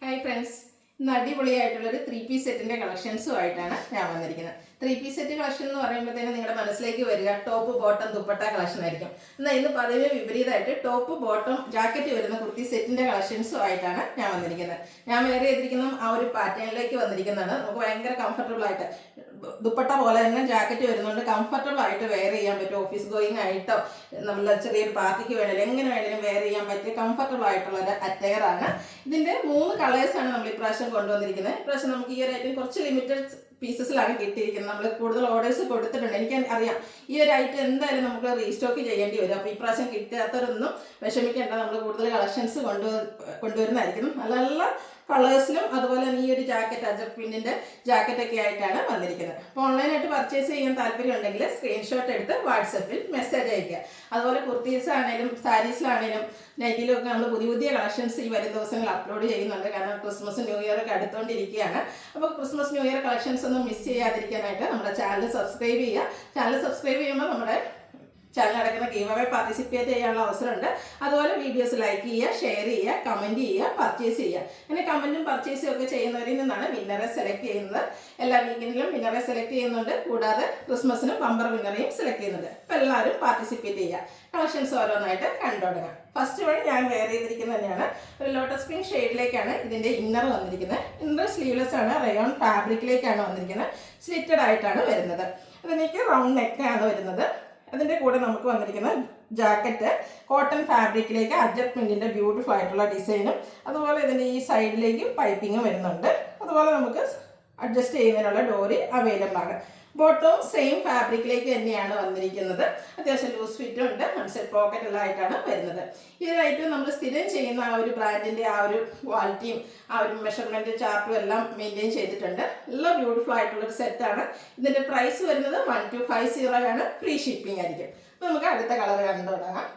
Hi friends, ഇന്ന് അടിപൊളിയായിട്ടുള്ളൊരു 3 piece സെറ്റിൻ്റെ കളക്ഷൻസുമായിട്ടാണ് ഞാൻ വന്നിരിക്കുന്നത്. 3 പീസ് സെറ്റ് കളക്ഷൻ എന്ന് പറയുമ്പോഴത്തേനും നിങ്ങളുടെ മനസ്സിലേക്ക് വരിക ടോപ്പ് ബോട്ടം ദുപ്പട്ട കളക്ഷൻ ആയിരിക്കും. എന്നാൽ ഇന്ന് പതിവ് വിപരീതമായിട്ട് ടോപ്പ് ബോട്ടം ജാക്കറ്റ് വരുന്ന കുർത്തി സെറ്റിൻ്റെ കളക്ഷൻസുമായിട്ടാണ് ഞാൻ വന്നിരിക്കുന്നത്. ഞാൻ വേറെ ചെയ്തിരിക്കുന്ന ആ ഒരു പാറ്റേണിലേക്ക് വന്നിരിക്കുന്നതാണ്. നമുക്ക് ഭയങ്കര കംഫർട്ടബിൾ ആയിട്ട് ദുപ്പട്ട പോലെ തന്നെ ജാക്കറ്റ് വരുന്നുണ്ട്. കംഫർട്ടബിൾ ആയിട്ട് വെയർ ചെയ്യാൻ പറ്റും. ഓഫീസ് ഗോയിങ് ആയിട്ടോ നമ്മൾ ചെറിയൊരു പാർട്ടിക്ക് വേണമെങ്കിലും എങ്ങനെ വേണമെങ്കിലും വെയർ ചെയ്യാൻ പറ്റിയ കംഫർട്ടബിൾ ആയിട്ടുള്ള ഒരു അറ്റയർ ആണ്. ഇതിന്റെ 3 കളേഴ്സാണ് നമ്മൾ ഇപ്രാവശ്യം കൊണ്ടുവന്നിരിക്കുന്നത്. ഇപ്രാവശ്യം നമുക്ക് ഈ ഒരു ഐറ്റം കുറച്ച് ലിമിറ്റഡ് പീസസിലാണ് കിട്ടിയിരിക്കുന്നത്. നമ്മൾ കൂടുതൽ ഓർഡേഴ്സ് കൊടുത്തിട്ടുണ്ട്. എനിക്ക് അറിയാം ഈ ഒരു ഐറ്റം എന്തായാലും നമുക്ക് റീസ്റ്റോക്ക് ചെയ്യേണ്ടി വരും. അപ്പോൾ ഇപ്രാവശ്യം കിട്ടാത്തവരൊന്നും വിഷമിക്കേണ്ട. നമ്മൾ കൂടുതൽ കളക്ഷൻസ് കൊണ്ടുവരുന്നതായിരിക്കും. നല്ല നല്ല കളേഴ്സിലും അതുപോലെ തന്നെ ഈ ഒരു ജാക്കറ്റ് അജക് പ്രിന്റിന്റെ ജാക്കറ്റൊക്കെ ആയിട്ടാണ് വന്നിരിക്കുന്നത്. അപ്പോൾ ഓൺലൈനായിട്ട് പർച്ചേസ് ചെയ്യാൻ താല്പര്യം ഉണ്ടെങ്കിൽ സ്ക്രീൻഷോട്ട് എടുത്ത് വാട്സപ്പിൽ മെസ്സേജ് അയക്കുക. അതുപോലെ കുർത്തീസ് ആണെങ്കിലും സാരീസിലാണെങ്കിലും നൈറ്റിലും ഒക്കെ നമ്മൾ പുതിയ കളക്ഷൻസ് ഈ വരും ദിവസങ്ങൾ അപ്ലോഡ് ചെയ്യുന്നുണ്ട്. കാരണം ക്രിസ്മസ് ന്യൂ ഇയർ ഒക്കെ അടുത്തുകൊണ്ടിരിക്കുകയാണ്. അപ്പോൾ ക്രിസ്മസ് ന്യൂ ഇയർ കളക്ഷൻസ് ഒന്നും മിസ് ചെയ്യാതിരിക്കാനായിട്ട് നമ്മുടെ ചാനൽ സബ്സ്ക്രൈബ് ചെയ്യുക. ചാനൽ സബ്സ്ക്രൈബ് ചെയ്യുമ്പോൾ നമ്മുടെ ചാനൽ അടക്കുന്ന ഗീവ് അവേ പാർട്ടിസിപ്പേറ്റ് ചെയ്യാനുള്ള അവസരമുണ്ട്. അതുപോലെ വീഡിയോസ് ലൈക്ക് ചെയ്യുക, ഷെയർ ചെയ്യുക, കമൻറ്റ് ചെയ്യുക, പർച്ചേസ് ചെയ്യുക. അങ്ങനെ കമൻറ്റും പർച്ചേസും ഒക്കെ ചെയ്യുന്നവരിൽ നിന്നാണ് വിന്നറെ സെലക്ട് ചെയ്യുന്നത്. എല്ലാ വീക്കെൻഡിലും വിന്നറെ സെലക്ട് ചെയ്യുന്നുണ്ട്. കൂടാതെ ക്രിസ്മസിനും ബമ്പർ വിന്നറേയും സെലക്ട് ചെയ്യുന്നുണ്ട്. അപ്പോൾ എല്ലാവരും പാർട്ടിസിപ്പേറ്റ് ചെയ്യുക. കളക്ഷൻസ് ഓരോന്നായിട്ട് കണ്ടുതുടങ്ങാം. ഫസ്റ്റ് വൺ ഞാൻ വെയർ ചെയ്തിരിക്കുന്നത് തന്നെയാണ്. ഒരു ലോട്ടസ് പിങ്ക് ഷെയ്ഡിലേക്കാണ് ഇതിൻ്റെ ഇന്നർ വന്നിരിക്കുന്നത്. ഇന്നർ സ്ലീവ്ലെസ് ആണ്. റയോൺ ഫാബ്രിക്കിലേക്കാണ് വന്നിരിക്കുന്നത്. സ്ലിറ്റഡ് ആയിട്ടാണ് വരുന്നത്. അതിലേക്ക് റൗണ്ട് നെക്കാണ് വരുന്നത്. അതിൻ്റെ കൂടെ നമുക്ക് വന്നിരിക്കുന്ന ജാക്കറ്റ് കോട്ടൺ ഫാബ്രിക്കിലേക്ക് അജക് പ്രിന്റിൻ്റെ ബ്യൂട്ടിഫുൾ ആയിട്ടുള്ള ഡിസൈനും അതുപോലെ ഇതിൻ്റെ ഈ സൈഡിലേക്ക് പൈപ്പിങ്ങും വരുന്നുണ്ട്. അതുപോലെ നമുക്ക് അഡ്ജസ്റ്റ് ചെയ്യുന്നതിനുള്ള ഡോറി അവൈലബിൾ ആണ്. ബോട്ടവും സെയിം ഫാബ്രിക്കിലേക്ക് തന്നെയാണ് വന്നിരിക്കുന്നത്. അത്യാവശ്യം ലൂസ് ഫിറ്റും ഉണ്ട്. മൺസെറ്റ് പോക്കറ്റ് ആയിട്ടാണ് വരുന്നത്. ഈ ഒരു ഐറ്റം നമ്മൾ സ്ഥിരം ചെയ്യുന്ന ആ ഒരു ബ്രാൻഡിൻ്റെ ആ ഒരു ക്വാളിറ്റിയും ആ ഒരു മെഷർമെൻറ്റ് ചാർട്ടും എല്ലാം മെയിൻറ്റെയിൻ ചെയ്തിട്ടുണ്ട്. എല്ലാം ബ്യൂട്ടിഫുൾ ആയിട്ടുള്ളൊരു സെറ്റാണ്. ഇതിൻ്റെ പ്രൈസ് വരുന്നത് 1250 ആണ്. ഫ്രീ ഷിപ്പിംഗ് ആയിരിക്കും. അപ്പോൾ നമുക്ക് അടുത്ത കളർ കണ്ടു തുടങ്ങാം.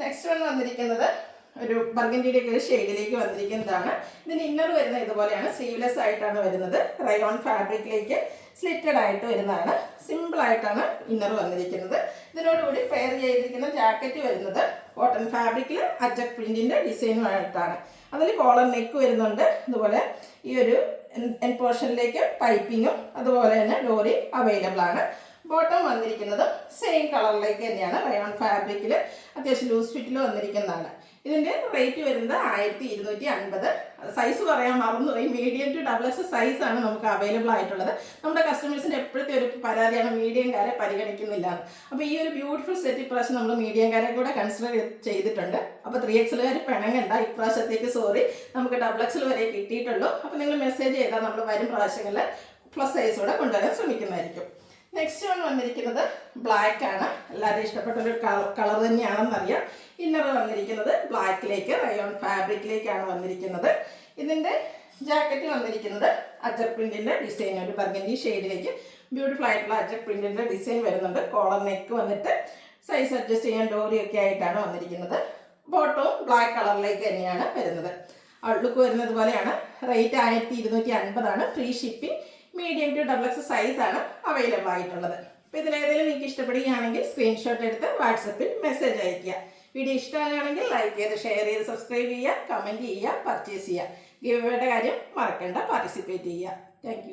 നെക്സ്റ്റ് വൺ വന്നിരിക്കുന്നത് ഒരു ബർഗൻഡിയുടെ ഒക്കെ ഒരു ഷെയ്ഡിലേക്ക് വന്നിരിക്കുന്നതാണ്. ഇതിന് ഇന്നർ വരുന്നത് ഇതുപോലെയാണ്. സ്ലീവ്ലെസ് ആയിട്ടാണ് വരുന്നത്. റയോൺ ഫാബ്രിക്കിലേക്ക് സ്ലിറ്റഡ് ആയിട്ട് വരുന്നതാണ്. സിമ്പിൾ ആയിട്ടാണ് ഇന്നർ വന്നിരിക്കുന്നത്. ഇതിനോടുകൂടി പെയർ ചെയ്തിരിക്കുന്ന ജാക്കറ്റ് വരുന്നത് കോട്ടൺ ഫാബ്രിക്കിൽ അജക് പ്രിന്റിന്റെ ഡിസൈനുമായിട്ടാണ്. അതിൽ കോളർ നെക്ക് വരുന്നുണ്ട്. ഇതുപോലെ ഈ ഒരു എൻ പോർഷനിലേക്ക് പൈപ്പിങ്ങും അതുപോലെ തന്നെ ഡോറി അവൈലബിൾ ആണ്. ബോട്ടം വന്നിരിക്കുന്നത് സെയിം കളറിലേക്ക് തന്നെയാണ്. റയോൺ ഫാബ്രിക്കിൽ അത്യാവശ്യം ലൂസ് ഫിറ്റിൽ വന്നിരിക്കുന്നതാണ്. ഇതിൻ്റെ റേറ്റ് വരുന്നത് 1250. സൈസ് പറയാൻ മറന്നുപോയി. മീഡിയം ടു XXL സൈസാണ് നമുക്ക് അവൈലബിൾ ആയിട്ടുള്ളത്. നമ്മുടെ കസ്റ്റമേഴ്സിൻ്റെ എപ്പോഴത്തെ ഒരു പരാതിയാണ് മീഡിയംകാരെ പരിഗണിക്കുന്നില്ല. അപ്പോൾ ഈ ഒരു ബ്യൂട്ടിഫുൾ സെറ്റ് ഇപ്രാവശ്യം നമ്മൾ മീഡിയംകാരെ കൂടെ കൺസിഡർ ചെയ്തിട്ടുണ്ട്. അപ്പോൾ 3XL പിണങ്ങണ്ട. ഇപ്രാവശ്യത്തേക്ക് സോറി, നമുക്ക് XXL വരെ കിട്ടിയിട്ടുള്ളൂ. അപ്പോൾ നിങ്ങൾ മെസ്സേജ് ചെയ്താൽ നമ്മൾ വരും പ്രാവശ്യങ്ങളിൽ പ്ലസ് സൈസോടെ കൊണ്ടുവരാൻ ശ്രമിക്കുന്നതായിരിക്കും. നെക്സ്റ്റ് വൺ വന്നിരിക്കുന്നത് ബ്ലാക്ക് ആണ്. എല്ലാവരും ഇഷ്ടപ്പെട്ടൊരു കളർ തന്നെയാണെന്നറിയാം. ഇന്നർ വന്നിരിക്കുന്നത് ബ്ലാക്കിലേക്ക് റയോൺ ഫാബ്രിക്കിലേക്കാണ് വന്നിരിക്കുന്നത്. ഇതിൻ്റെ ജാക്കറ്റ് വന്നിരിക്കുന്നത് അജക് പ്രിന്റിൻ്റെ ഡിസൈൻ, ഒരു ബർഗൻഡി ഷെയ്ഡിലേക്ക് ബ്യൂട്ടിഫുൾ ആയിട്ടുള്ള അജക് പ്രിന്റിൻ്റെ ഡിസൈൻ വരുന്നുണ്ട്. കോളർ നെക്ക് വന്നിട്ട് സൈസ് അഡ്ജസ്റ്റ് ചെയ്യാൻ ഡോറിയൊക്കെ ആയിട്ടാണ് വന്നിരിക്കുന്നത്. ബോട്ടവും ബ്ലാക്ക് കളറിലേക്ക് തന്നെയാണ് വരുന്നത്. ഔട്ട്ലുക്ക് വരുന്നത് പോലെയാണ്. റേറ്റ് 1250 ആണ്. Free shipping. Medium to XXL സൈസാണ് അവൈലബിൾ ആയിട്ടുള്ളത്. അപ്പോൾ ഇതിലേതെങ്കിലും നിങ്ങൾക്ക് ഇഷ്ടപ്പെടുകയാണെങ്കിൽ സ്ക്രീൻഷോട്ട് എടുത്ത് വാട്സപ്പിൽ മെസ്സേജ് അയയ്ക്കുക. വീഡിയോ ഇഷ്ടമാണെങ്കിൽ ലൈക്ക് ചെയ്ത് ഷെയർ ചെയ്ത് സബ്സ്ക്രൈബ് ചെയ്യുക, കമൻറ്റ് ചെയ്യുക, പർച്ചേസ് ചെയ്യുക. ഗിവ് അവേയുടെ കാര്യം മറക്കണ്ട. പാർട്ടിസിപ്പേറ്റ് ചെയ്യുക. താങ്ക്